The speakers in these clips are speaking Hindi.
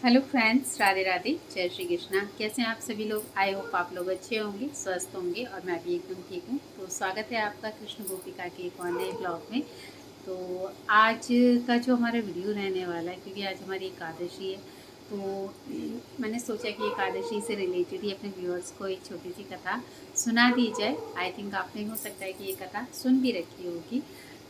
हेलो फ्रेंड्स, राधे राधे, जय श्री कृष्णा। कैसे हैं आप सभी लोग? आई होप आप लोग अच्छे होंगे, स्वस्थ होंगे और मैं भी एकदम ठीक हूँ। तो स्वागत है आपका कृष्ण गोपिका के एक और नए ब्लॉग में। तो आज का जो हमारा वीडियो रहने वाला है, क्योंकि आज हमारी एकादशी है, तो मैंने सोचा कि एकादशी से रिलेटेड ही अपने व्यूअर्स को एक छोटी सी कथा सुना दी जाए। आई थिंक आपने हो सकता है कि ये कथा सुन भी रखी होगी।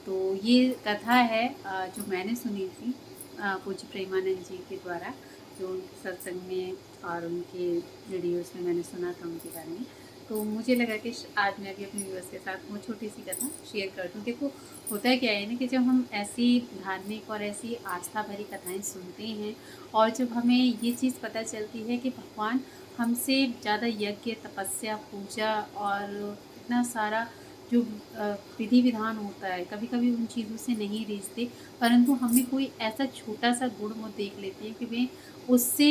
तो ये कथा है जो मैंने सुनी थी पूज्य प्रेमानंद जी के द्वारा, जो उनके सत्संग में और उनके वीडियोस में मैंने सुना था उनके बारे में। तो मुझे लगा कि आज मैं भी अपने व्यूअर्स के साथ वो छोटी सी कथा शेयर कर दूँ। देखो, होता क्या है ना कि जब हम ऐसी धार्मिक और ऐसी आस्था भरी कथाएं सुनते हैं और जब हमें ये चीज़ पता चलती है कि भगवान हमसे ज़्यादा यज्ञ, तपस्या, पूजा और इतना सारा जो विधि विधान होता है, कभी कभी उन चीज़ों से नहीं रीझते, परंतु हमें कोई ऐसा छोटा सा गुण वो देख लेते हैं कि वे उससे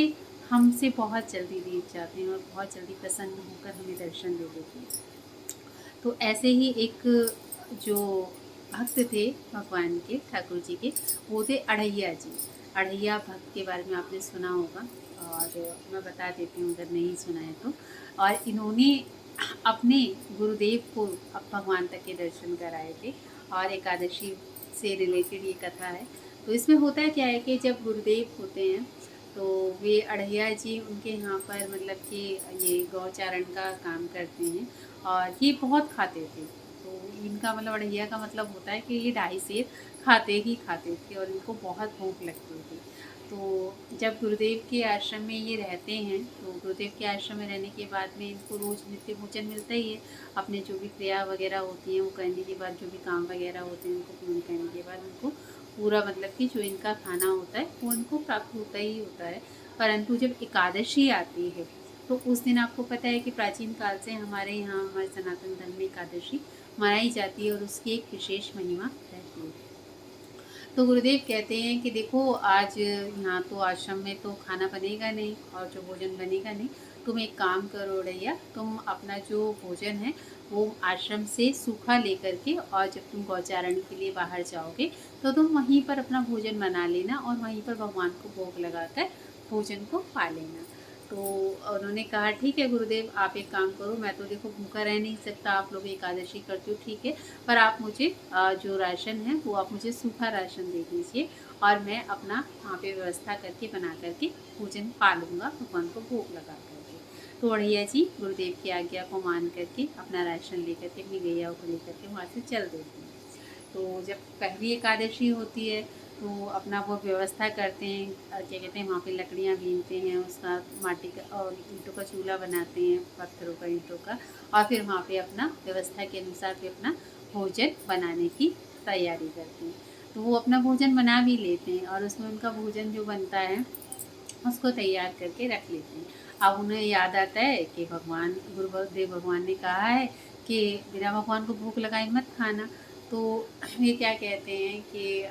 हमसे बहुत जल्दी रीझ जाते हैं और बहुत जल्दी प्रसन्न होकर हमें दर्शन दे देते हैं। तो ऐसे ही एक जो भक्त थे भगवान के, ठाकुर जी के, वो थे अढ़ैया जी। अढ़ैया भक्त के बारे में आपने सुना होगा और मैं बता देती हूँ अगर नहीं सुना है तो। और इन्होंने अपने गुरुदेव को अब भगवान तक के दर्शन कराए थे और एकादशी से रिलेटेड ये कथा है। तो इसमें होता क्या है कि जब गुरुदेव होते हैं तो वे अढ़ैया जी उनके यहाँ पर मतलब कि ये गौचारण का काम करते हैं और ये बहुत खाते थे। तो इनका मतलब अढ़ैया का मतलब होता है कि ये 2.5 सेर खाते थे और इनको बहुत भूख लगती थी। तो जब गुरुदेव के आश्रम में ये रहते हैं तो गुरुदेव के आश्रम में रहने के बाद में इनको रोज़ नित्य भोजन मिलता ही है। अपने जो भी क्रिया वगैरह होती हैं वो करने के बाद, जो भी काम वगैरह होते हैं उनको पूर्ण करने के बाद उनको पूरा मतलब कि जो इनका खाना होता है वो इनको प्राप्त होता ही होता है। परंतु जब एकादशी आती है तो उस दिन आपको पता है कि प्राचीन काल से हमारे यहाँ, हमारे सनातन धर्म में एकादशी मनाई जाती है और उसकी एक विशेष महिमा रहती है। तो गुरुदेव कहते हैं कि देखो, आज यहाँ तो आश्रम में तो खाना बनेगा नहीं और जो भोजन बनेगा नहीं, तुम एक काम करो रैया, तुम अपना जो भोजन है वो आश्रम से सूखा लेकर के, और जब तुम गौचारण के लिए बाहर जाओगे तो तुम वहीं पर अपना भोजन बना लेना और वहीं पर भगवान को भोग लगाकर भोजन को पा लेना। तो उन्होंने कहा ठीक है गुरुदेव, आप एक काम करो, मैं तो देखो भूखा रह नहीं सकता, आप लोग एकादशी करते हो ठीक है, पर आप मुझे जो राशन है वो आप मुझे सूखा राशन दे दीजिए और मैं अपना वहाँ पे व्यवस्था करके बना करके भोजन पा लूँगा भगवान को भोग लगा करके। तो अढ़ैया जी गुरुदेव की आज्ञा को मान करके अपना राशन लेकर के, अपनी गैयाओं को लेकर के वहाँ से चल देते हैं। तो जब पहली एकादशी होती है तो अपना वो व्यवस्था करते हैं, क्या कहते हैं, वहाँ पे लकड़ियाँ बीनते हैं, उसका माटी का और ईंटों का चूल्हा बनाते हैं, पत्थरों का, ईंटों का, और फिर वहाँ पे अपना व्यवस्था के अनुसार फिर अपना भोजन बनाने की तैयारी करते हैं। तो वो अपना भोजन बना भी लेते हैं और उसमें उनका भोजन जो बनता है उसको तैयार करके रख लेते हैं। अब उन्हें याद आता है कि भगवान, गुरुदेव भगवान ने कहा है कि बिना भगवान को भूख लगाए मत खाना। तो ये क्या कहते हैं कि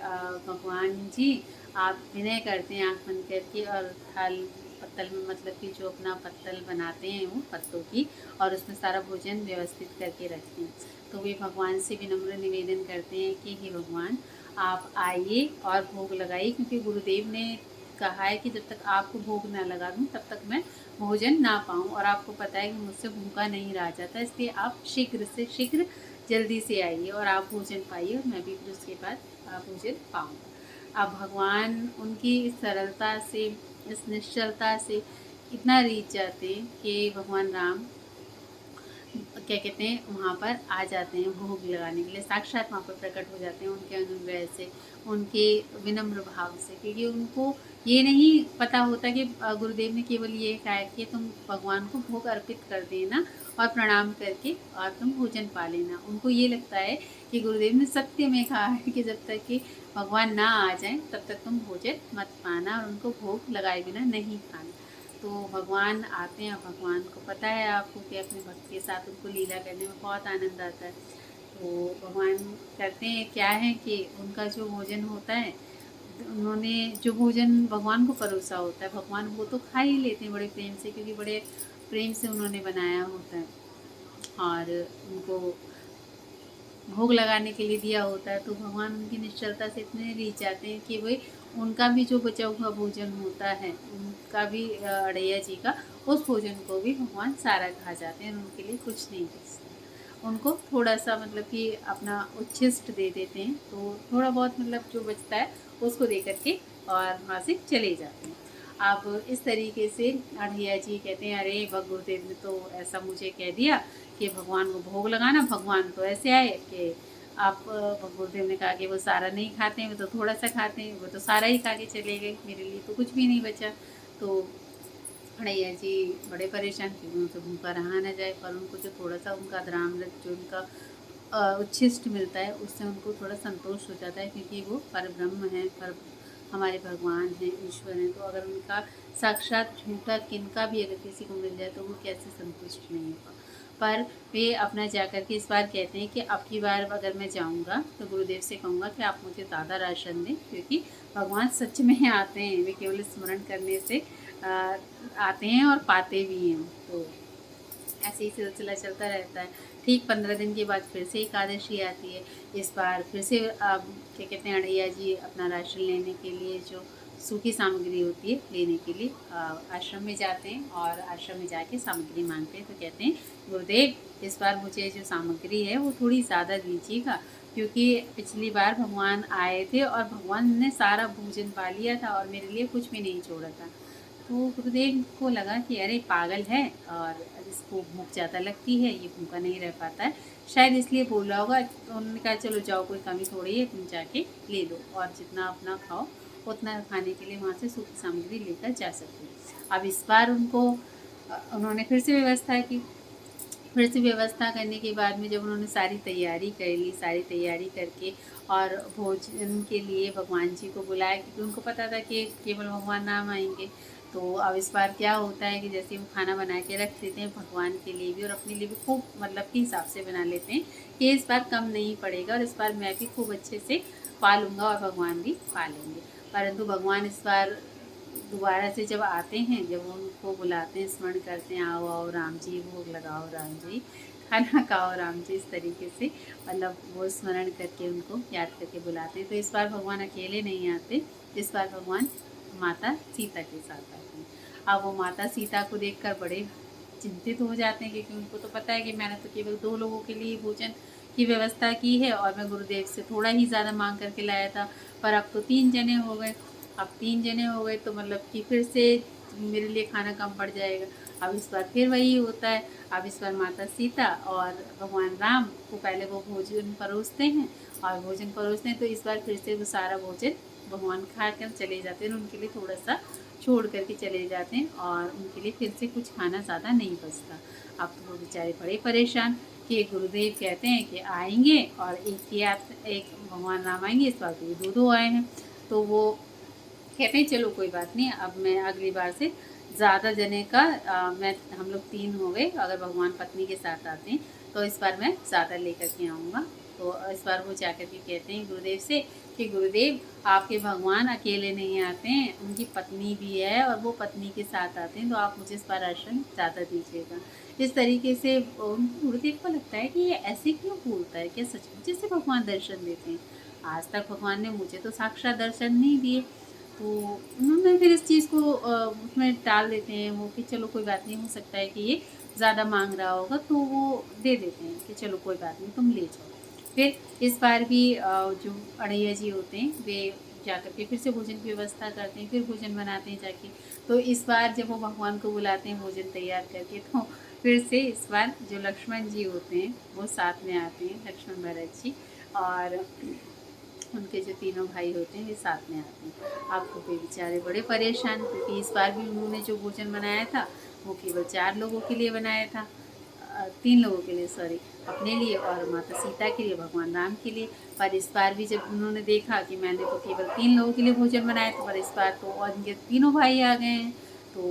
भगवान जी, आप विनय करते हैं आँख बंद करके और थाल पत्तल में, मतलब कि जो अपना पत्तल बनाते हैं वो पत्तों की, और उसमें सारा भोजन व्यवस्थित करके रखते हैं। तो वे भगवान से विनम्र निवेदन करते हैं कि हे भगवान, आप आइए और भोग लगाइए, क्योंकि गुरुदेव ने कहा है कि जब तक आपको भोग ना लगा दूँ तब तक मैं भोजन ना पाऊँ, और आपको पता है कि मुझसे भूखा नहीं रहा जाता, इसलिए आप शीघ्र से शीघ्र जल्दी से आइए और आप भोजन पाइए और मैं भी फिर उसके बाद भोजन पाऊँगा। अब भगवान उनकी इस सरलता से, इस निश्चलता से इतना रीझ जाते हैं कि भगवान राम, क्या कहते हैं, वहाँ पर आ जाते हैं भोग लगाने के लिए, साक्षात वहाँ पर प्रकट हो जाते हैं उनके अनुग्रह से, उनके विनम्र भाव से, क्योंकि उनको ये नहीं पता होता कि गुरुदेव ने केवल ये कहा है कि तुम भगवान को भोग अर्पित कर देना और प्रणाम करके और तुम भोजन पा लेना। उनको ये लगता है कि गुरुदेव ने सत्य में कहा है कि जब तक कि भगवान ना आ जाए तब तक तुम भोजन मत पाना और उनको भोग लगाए बिना नहीं खाना। तो भगवान आते हैं, भगवान को पता है आपको कि अपने भक्त के साथ उनको लीला करने में बहुत आनंद आता है। तो भगवान करते हैं क्या है कि उनका जो भोजन होता है, उन्होंने जो भोजन भगवान को परोसा होता है, भगवान वो तो खा ही लेते हैं बड़े प्रेम से, क्योंकि बड़े प्रेम से उन्होंने बनाया होता है और उनको भोग लगाने के लिए दिया होता है। तो भगवान उनकी निश्चलता से इतने रीझ जाते हैं कि वे उनका भी जो बचा हुआ भोजन होता है, उनका भी अढ़ैया जी का, उस भोजन को भी भगवान सारा खा जाते हैं, उनके लिए कुछ नहीं बचता। उनको थोड़ा-सा मतलब कि अपना उच्छिष्ट दे देते हैं, तो थोड़ा बहुत मतलब जो बचता है उसको दे कर के और वहाँ से चले जाते हैं। अब इस तरीके से अढ़ैया जी कहते हैं, अरे गुरुदेव ने तो ऐसा मुझे कह दिया कि भगवान को भोग लगाना, भगवान तो ऐसे आए कि आप गुरुदेव ने कहा कि वो सारा नहीं खाते हैं, वो तो थोड़ा-सा खाते हैं, वो तो सारा ही खा के चले गए, मेरे लिए तो कुछ भी नहीं बचा। तो भैया जी बड़े परेशान, क्योंकि उनसे भूखा रहा ना जाए, पर उनको जो थोड़ा-सा उनका अधरामृत जो उनका उच्छिष्ट मिलता है, उससे उनको थोड़ा संतोष हो जाता है, क्योंकि वो परब्रह्म हैं, पर हमारे भगवान हैं, ईश्वर हैं, तो अगर उनका साक्षात झूठा किनका भी अगर किसी को मिल जाए तो वो कैसे संतुष्ट नहीं होगा। पर वे अपना जाकर के इस बार कहते हैं कि अब की बार अगर मैं जाऊँगा तो गुरुदेव से कहूँगा कि आप मुझे ज़्यादा राशन दें, क्योंकि भगवान सच में आते हैं, वे केवल स्मरण करने से आते हैं और पाते भी हैं। तो ऐसे ही सिलसिला चलता रहता है। ठीक 15 दिन के बाद फिर से एकादशी आती है। इस बार फिर से क्या कहते हैं, अढ़ैया जी अपना राशन लेने के लिए जो सूखी सामग्री होती है लेने के लिए आश्रम में जाते हैं, और आश्रम में जाके सामग्री मांगते हैं। तो कहते हैं, गुरुदेव इस बार मुझे जो सामग्री है वो थोड़ी ज़्यादा दीजिएगा, क्योंकि पिछली बार भगवान आए थे और भगवान ने सारा भोजन पा लिया था और मेरे लिए कुछ भी नहीं छोड़ा था। तो गुरुदेव को लगा कि अरे पागल है, और इसको भूख ज़्यादा लगती है, ये भूखा नहीं रह पाता है, शायद इसलिए बोल रहा होगा। तो उन्होंने कहा चलो जाओ, कोई कमी थोड़ी है, तुम जाके ले लो और जितना अपना खाओ उतना खाने के लिए वहाँ से सूखी सामग्री लेकर जा सकते हो। अब इस बार उनको उन्होंने फिर से व्यवस्था की। फिर से व्यवस्था करने के बाद में जब उन्होंने सारी तैयारी कर ली, सारी तैयारी करके और भोजन के लिए भगवान जी को बुलाया, क्योंकि उनको पता था कि केवल भगवान नाम आएंगे। तो अब इस बार क्या होता है कि जैसे वो खाना बना के रख देते हैं भगवान के लिए भी और अपने लिए भी, खूब मतलब कि हिसाब से बना लेते हैं कि इस बार कम नहीं पड़ेगा और इस बार मैं भी खूब अच्छे से पा लूँगा और भगवान भी पा लेंगे। परंतु भगवान इस बार दोबारा से जब आते हैं, जब उनको बुलाते हैं, स्मरण करते हैं, आओ आओ राम जी, भोग लगाओ राम जी, खाना खाओ राम जी, इस तरीके से मतलब वो स्मरण करके उनको याद करके बुलाते हैं। तो इस बार भगवान अकेले नहीं आते, इस बार भगवान माता सीता के साथ आते हैं। अब वो माता सीता को देखकर बड़े चिंतित हो जाते हैं, क्योंकि उनको तो पता है कि मैंने तो केवल 2 लोगों के लिए भोजन की व्यवस्था की है और मैं गुरुदेव से थोड़ा ही ज़्यादा मांग करके लाया था, पर अब तो 3 जने हो गए। अब 3 जने हो गए तो मतलब कि फिर से मेरे लिए खाना कम पड़ जाएगा। अब इस बार फिर वही होता है। अब इस बार माता सीता और भगवान राम को पहले वो भोजन परोसते हैं, और भोजन परोसते हैं तो इस बार फिर से वो सारा भोजन भगवान खा कर चले जाते हैं, उनके लिए थोड़ा-सा छोड़ कर के चले जाते हैं और उनके लिए फिर से कुछ खाना ज़्यादा नहीं बचता। अब तो वो बेचारे बड़े परेशान कि गुरुदेव कहते हैं कि आएँगे और एक भगवान राम आएँगे, इस बार तो ये 2-2 आए हैं। तो वो कहते हैं चलो कोई बात नहीं, अब मैं अगली बार से ज़्यादा जने का मैं हम लोग 3 हो गए, अगर भगवान पत्नी के साथ आते हैं तो इस बार मैं ज़्यादा लेकर के आऊँगा। तो इस बार वो जाकर के कहते हैं गुरुदेव से कि गुरुदेव आपके भगवान अकेले नहीं आते हैं, उनकी पत्नी भी है और वो पत्नी के साथ आते हैं, तो आप मुझे इस बार राशन ज़्यादा दीजिएगा। इस तरीके से गुरुदेव को लगता है कि ये ऐसे क्यों बोलता है, क्या सचमुच से भगवान दर्शन देते हैं? आज तक भगवान ने मुझे तो साक्षात दर्शन नहीं दिए। तो उन्होंने फिर इस चीज़ को उसमें टाल देते हैं वो कि चलो कोई बात नहीं, हो सकता है कि ये ज़्यादा मांग रहा होगा, तो वो दे देते हैं कि चलो कोई बात नहीं, तुम ले जाओ। फिर इस बार भी जो अढ़ैया जी होते हैं वे जाकर के फिर से भोजन की व्यवस्था करते हैं, फिर भोजन बनाते हैं जाके। तो इस बार जब वो भगवान को बुलाते हैं भोजन तैयार करके, तो फिर से इस बार जो लक्ष्मण जी होते हैं वो साथ में आते हैं, लक्ष्मण भरत जी, और उनके जो तीनों भाई होते हैं वे साथ में आते हैं। अब तो वे बेचारे बड़े परेशान, क्योंकि इस बार भी उन्होंने जो भोजन बनाया था वो केवल 4 लोगों के लिए बनाया था, 3 लोगों के लिए सॉरी, अपने लिए और माता सीता के लिए, भगवान राम के लिए। पर इस बार भी जब उन्होंने देखा कि मैंने तो केवल 3 लोगों के लिए भोजन बनाया था, पर इस बार तो और इनके तीनों भाई आ गए हैं। तो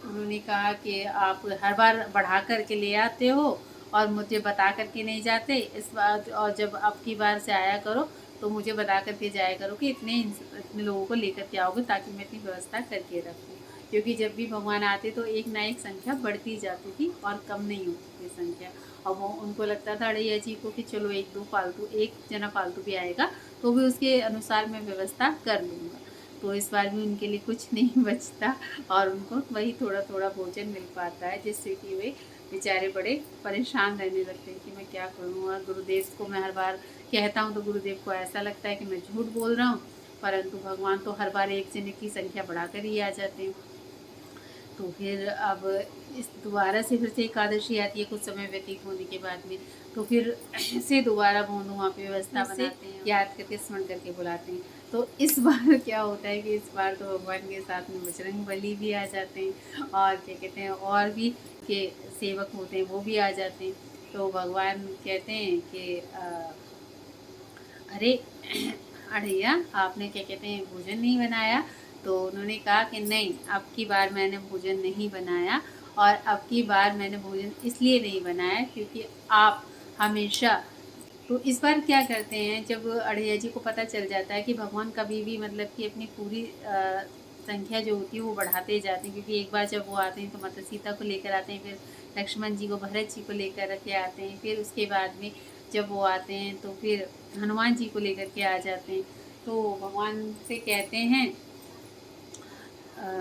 उन्होंने कहा कि आप हर बार बढ़ा कर के ले आते हो और मुझे बता कर के नहीं जाते, इस बार और जब अब की बार से आया करो तो मुझे बता कर के जाया करो कि इतने लोगों को लेकर के आओगे, ताकि मैं इतनी व्यवस्था करके रखूँ। क्योंकि जब भी भगवान आते तो एक ना एक संख्या बढ़ती जाती थी और कम नहीं होती थी संख्या। और वो उनको लगता था अढ़ैया जी को कि चलो 1-2 फालतू, एक जना फालतू भी आएगा तो भी उसके अनुसार मैं व्यवस्था कर लूँगा। तो इस बार भी उनके लिए कुछ नहीं बचता और उनको वही थोड़ा-थोड़ा भोजन मिल पाता है, जिससे कि वे बेचारे बड़े परेशान रहने लगते हैं कि मैं क्या करूँ। और गुरुदेव को मैं हर बार कहता हूँ तो गुरुदेव को ऐसा लगता है कि मैं झूठ बोल रहा हूँ, परंतु भगवान तो हर बार एक जने की संख्या बढ़ाकर ही आ जाते हैं। तो फिर अब इस दोबारा से एकादशी आती है कुछ समय व्यतीत होने के बाद में, तो फिर से दोबारा मोनू वहाँ पे व्यवस्था बनाते हैं, याद करके स्मरण करके बुलाते हैं। तो इस बार क्या होता है कि इस बार तो भगवान के साथ में बजरंगबली भी आ जाते हैं और क्या कहते हैं और भी के सेवक होते हैं वो भी आ जाते हैं। तो भगवान कहते हैं कि अरे अड़ैया आपने क्या कहते हैं भोजन नहीं बनाया। तो उन्होंने कहा कि नहीं, अब की बार मैंने भोजन नहीं बनाया और अब की बार मैंने भोजन इसलिए नहीं बनाया क्योंकि आप हमेशा। तो इस बार क्या करते हैं, जब अड़ैया जी को पता चल जाता है कि भगवान कभी भी मतलब कि अपनी पूरी संख्या जो होती है वो बढ़ाते जाते हैं, क्योंकि एक बार जब वो आते हैं तो माता सीता को लेकर आते हैं, फिर लक्ष्मण जी को भरत जी को लेकर के आते हैं, फिर उसके बाद में जब वो आते हैं तो फिर हनुमान जी को लेकर के आ जाते हैं। तो भगवान से कहते हैं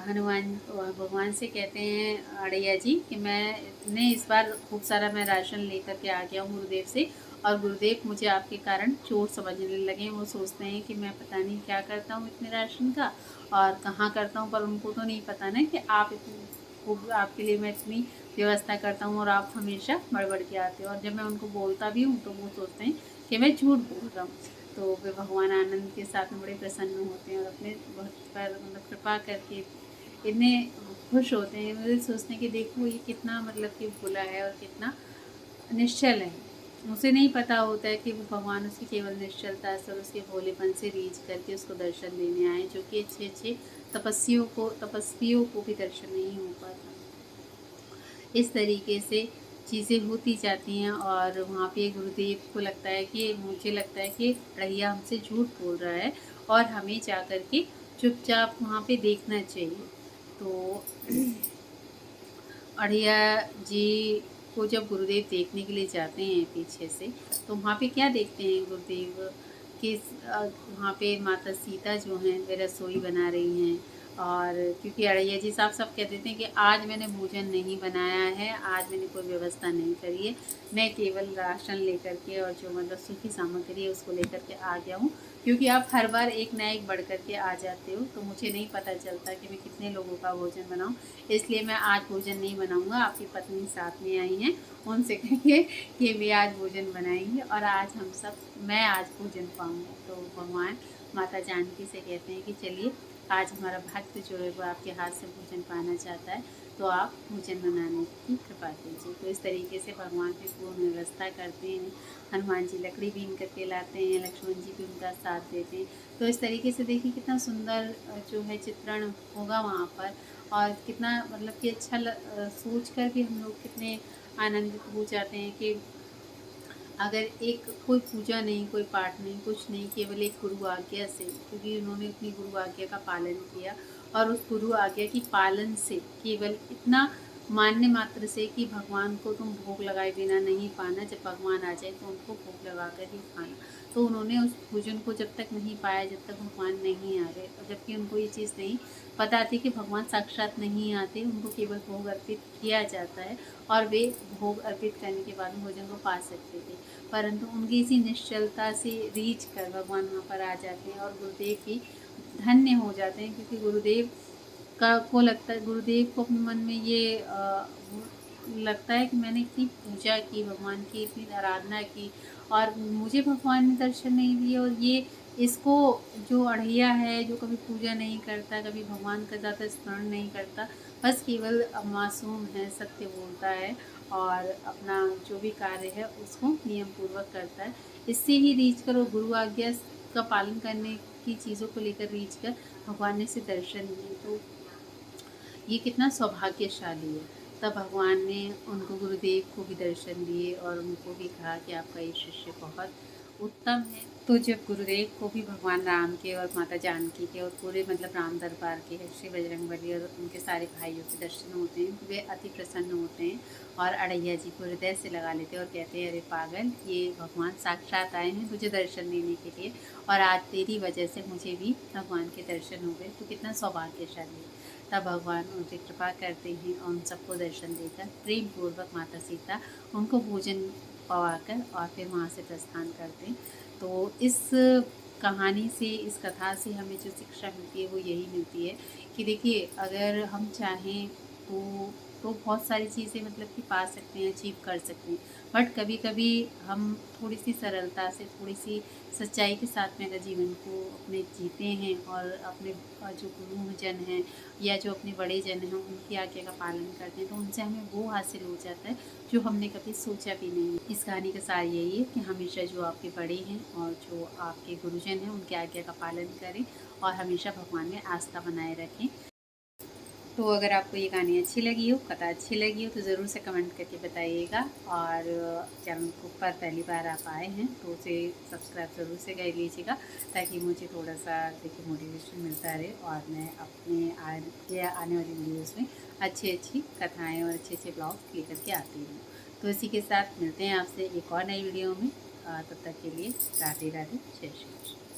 हनुमान भगवान से कहते हैं अड़ैया जी कि मैं इस बार खूब सारा मैं राशन लेकर के आ गया हूँ गुरुदेव से, और गुरुदेव मुझे आपके कारण चोर समझने लगे हैं। वो सोचते हैं कि मैं पता नहीं क्या करता हूँ इतने राशन का और कहाँ करता हूँ, पर उनको तो नहीं पता ना कि आप इतनी खूब आपके लिए मैं इतनी व्यवस्था करता हूँ और आप हमेशा बढ़ के आते हो। और जब मैं उनको बोलता भी हूँ तो वो सोचते हैं कि मैं झूठ बोल रहा हूँ। तो वे भगवान आनंद के साथ में बड़े प्रसन्न होते हैं और अपने भक्त पर मतलब कृपा करके इतने खुश होते हैं। मुझे सोचते हैं कि देखो ये कितना मतलब कि भोला है और कितना निश्चल है। उसे नहीं पता होता है कि वो भगवान उसकी केवल निश्चलता से और उसके भोलेपन से रीझ करके उसको दर्शन देने आए, जो कि अच्छे तपस्वियों को भी दर्शन नहीं हो पाता। इस तरीके से चीज़ें होती जाती हैं और वहाँ पे गुरुदेव को लगता है कि मुझे लगता है कि रैया हमसे झूठ बोल रहा है और हमें जा कर के चुपचाप वहाँ पे देखना चाहिए। तो अढ़िया जी को जब गुरुदेव देखने के लिए जाते हैं पीछे से, तो वहाँ पे क्या देखते हैं गुरुदेव कि वहाँ पे माता सीता जो हैं वे रसोई बना रही हैं। और क्योंकि अड़ैया जी साफ कह देते हैं कि आज मैंने भोजन नहीं बनाया है, आज मैंने कोई व्यवस्था नहीं करी है, मैं केवल राशन लेकर के और जो मतलब सूखी सामग्री है उसको लेकर के आ गया हूँ। क्योंकि आप हर बार एक ना एक बढ़ कर के आ जाते हो, तो मुझे नहीं पता चलता कि मैं कितने लोगों का भोजन बनाऊँ, इसलिए मैं आज भोजन नहीं बनाऊँगा। आपकी पत्नी साथ में आई हैं, उनसे कहिए कि वे आज भोजन बनाएंगे और आज मैं आज भोजन पाऊँगा। तो भगवान माता जानकी से कहते हैं कि चलिए आज हमारा भक्त जो है वो आपके हाथ से भोजन पाना चाहता है, तो आप भोजन बनाने की कृपा कीजिए। तो इस तरीके से भगवान की पूर्ण व्यवस्था करते हैं। हनुमान जी लकड़ी बीन करके लाते हैं, लक्ष्मण जी भी उनका साथ देते हैं। तो इस तरीके से देखिए कितना सुंदर जो है चित्रण होगा वहाँ पर, और कितना मतलब कि सोच कर भी हम लोग कितने आनंदित हो जाते हैं कि अगर एक कोई पूजा नहीं, कोई पाठ नहीं, कुछ नहीं, केवल एक गुरु आज्ञा से, क्योंकि उन्होंने अपनी गुरु आज्ञा का पालन किया और उस गुरु आज्ञा की पालन से केवल इतना मानने मात्र से कि भगवान को तुम भोग लगाए बिना नहीं पाना, जब भगवान आ जाए तो उनको भोग लगा कर ही खाना। तो उन्होंने उस भोजन को जब तक नहीं पाया जब तक भगवान नहीं आ गए, और जबकि उनको ये चीज़ नहीं पता थी कि भगवान साक्षात नहीं आते, उनको केवल भोग अर्पित किया जाता है और वे भोग अर्पित करने के बाद भोजन को पा सकते थे। परंतु उनकी इसी निश्चलता से रीझ कर भगवान वहाँ पर आ जाते हैं और गुरुदेव भी धन्य हो जाते हैं, क्योंकि गुरुदेव का को लगता है, गुरुदेव को अपने मन में ये लगता है कि मैंने इतनी पूजा की भगवान की, इतनी आराधना की और मुझे भगवान ने दर्शन नहीं दिए, और ये इसको जो अढ़ैया है जो कभी पूजा नहीं करता, कभी भगवान का ज़्यादा स्मरण नहीं करता, बस केवल मासूम है, सत्य बोलता है और अपना जो भी कार्य है उसको नियम पूर्वक करता है। इससे ही रीझ कर और गुरु आज्ञा का पालन करने की चीज़ों को लेकर रीझ कर भगवान ने इसे दर्शन दिए। तो ये कितना सौभाग्यशाली है। तब भगवान ने उनको गुरुदेव को भी दर्शन दिए और उनको भी कहा कि आपका ये शिष्य बहुत उत्तम है। तो जब गुरुदेव को भी भगवान राम के और माता जानकी के और पूरे मतलब राम दरबार के श्री बजरंगबली और उनके सारे भाइयों के दर्शन होते हैं तो वे अति प्रसन्न होते हैं और अड़ैया जी को हृदय से लगा लेते हैं और कहते हैं, अरे पागल, ये भगवान साक्षात आए हैं तुझे दर्शन देने के लिए और आज तेरी वजह से मुझे भी भगवान के दर्शन हो गए, तो कितना सौभाग्यशाली है। तब भगवान उन पर कृपा करते हैं और उन सबको दर्शन देकर प्रेम पूर्वक माता सीता उनको भोजन पवाकर और फिर वहाँ से प्रस्थान करते हैं। तो इस कहानी से, इस कथा से हमें जो शिक्षा मिलती है वो यही मिलती है कि देखिए, अगर हम चाहें तो बहुत सारी चीज़ें मतलब कि पा सकते हैं, अचीव कर सकते हैं। बट कभी कभी हम थोड़ी सी सरलता से, थोड़ी सी सच्चाई के साथ में अगर जीवन को अपने जीते हैं और अपने जो गुरुजन हैं या जो अपने बड़े जन हैं उनकी आज्ञा का पालन करते हैं तो उनसे हमें वो हासिल हो जाता है जो हमने कभी सोचा भी नहीं। इस कहानी का सार यही है कि हमेशा जो आपके बड़े हैं और जो आपके गुरुजन हैं उनकी आज्ञा का पालन करें और हमेशा भगवान में आस्था बनाए रखें। तो अगर आपको ये कहानी अच्छी लगी हो, कथा अच्छी लगी हो तो ज़रूर से कमेंट करके बताइएगा और चैनल को पर पहली बार आप आए हैं तो उसे सब्सक्राइब ज़रूर से कर लीजिएगा ताकि मुझे थोड़ा सा देखिए मोटिवेशन मिलता रहे और मैं अपने आने वाली वीडियोज़ में अच्छी अच्छी कथाएँ और अच्छे अच्छे ब्लॉग लेकर के आती हूँ। तो इसी के साथ मिलते हैं आपसे एक और नई वीडियो में। तब तक के लिए राधे राधे, जय श्री कृष्ण।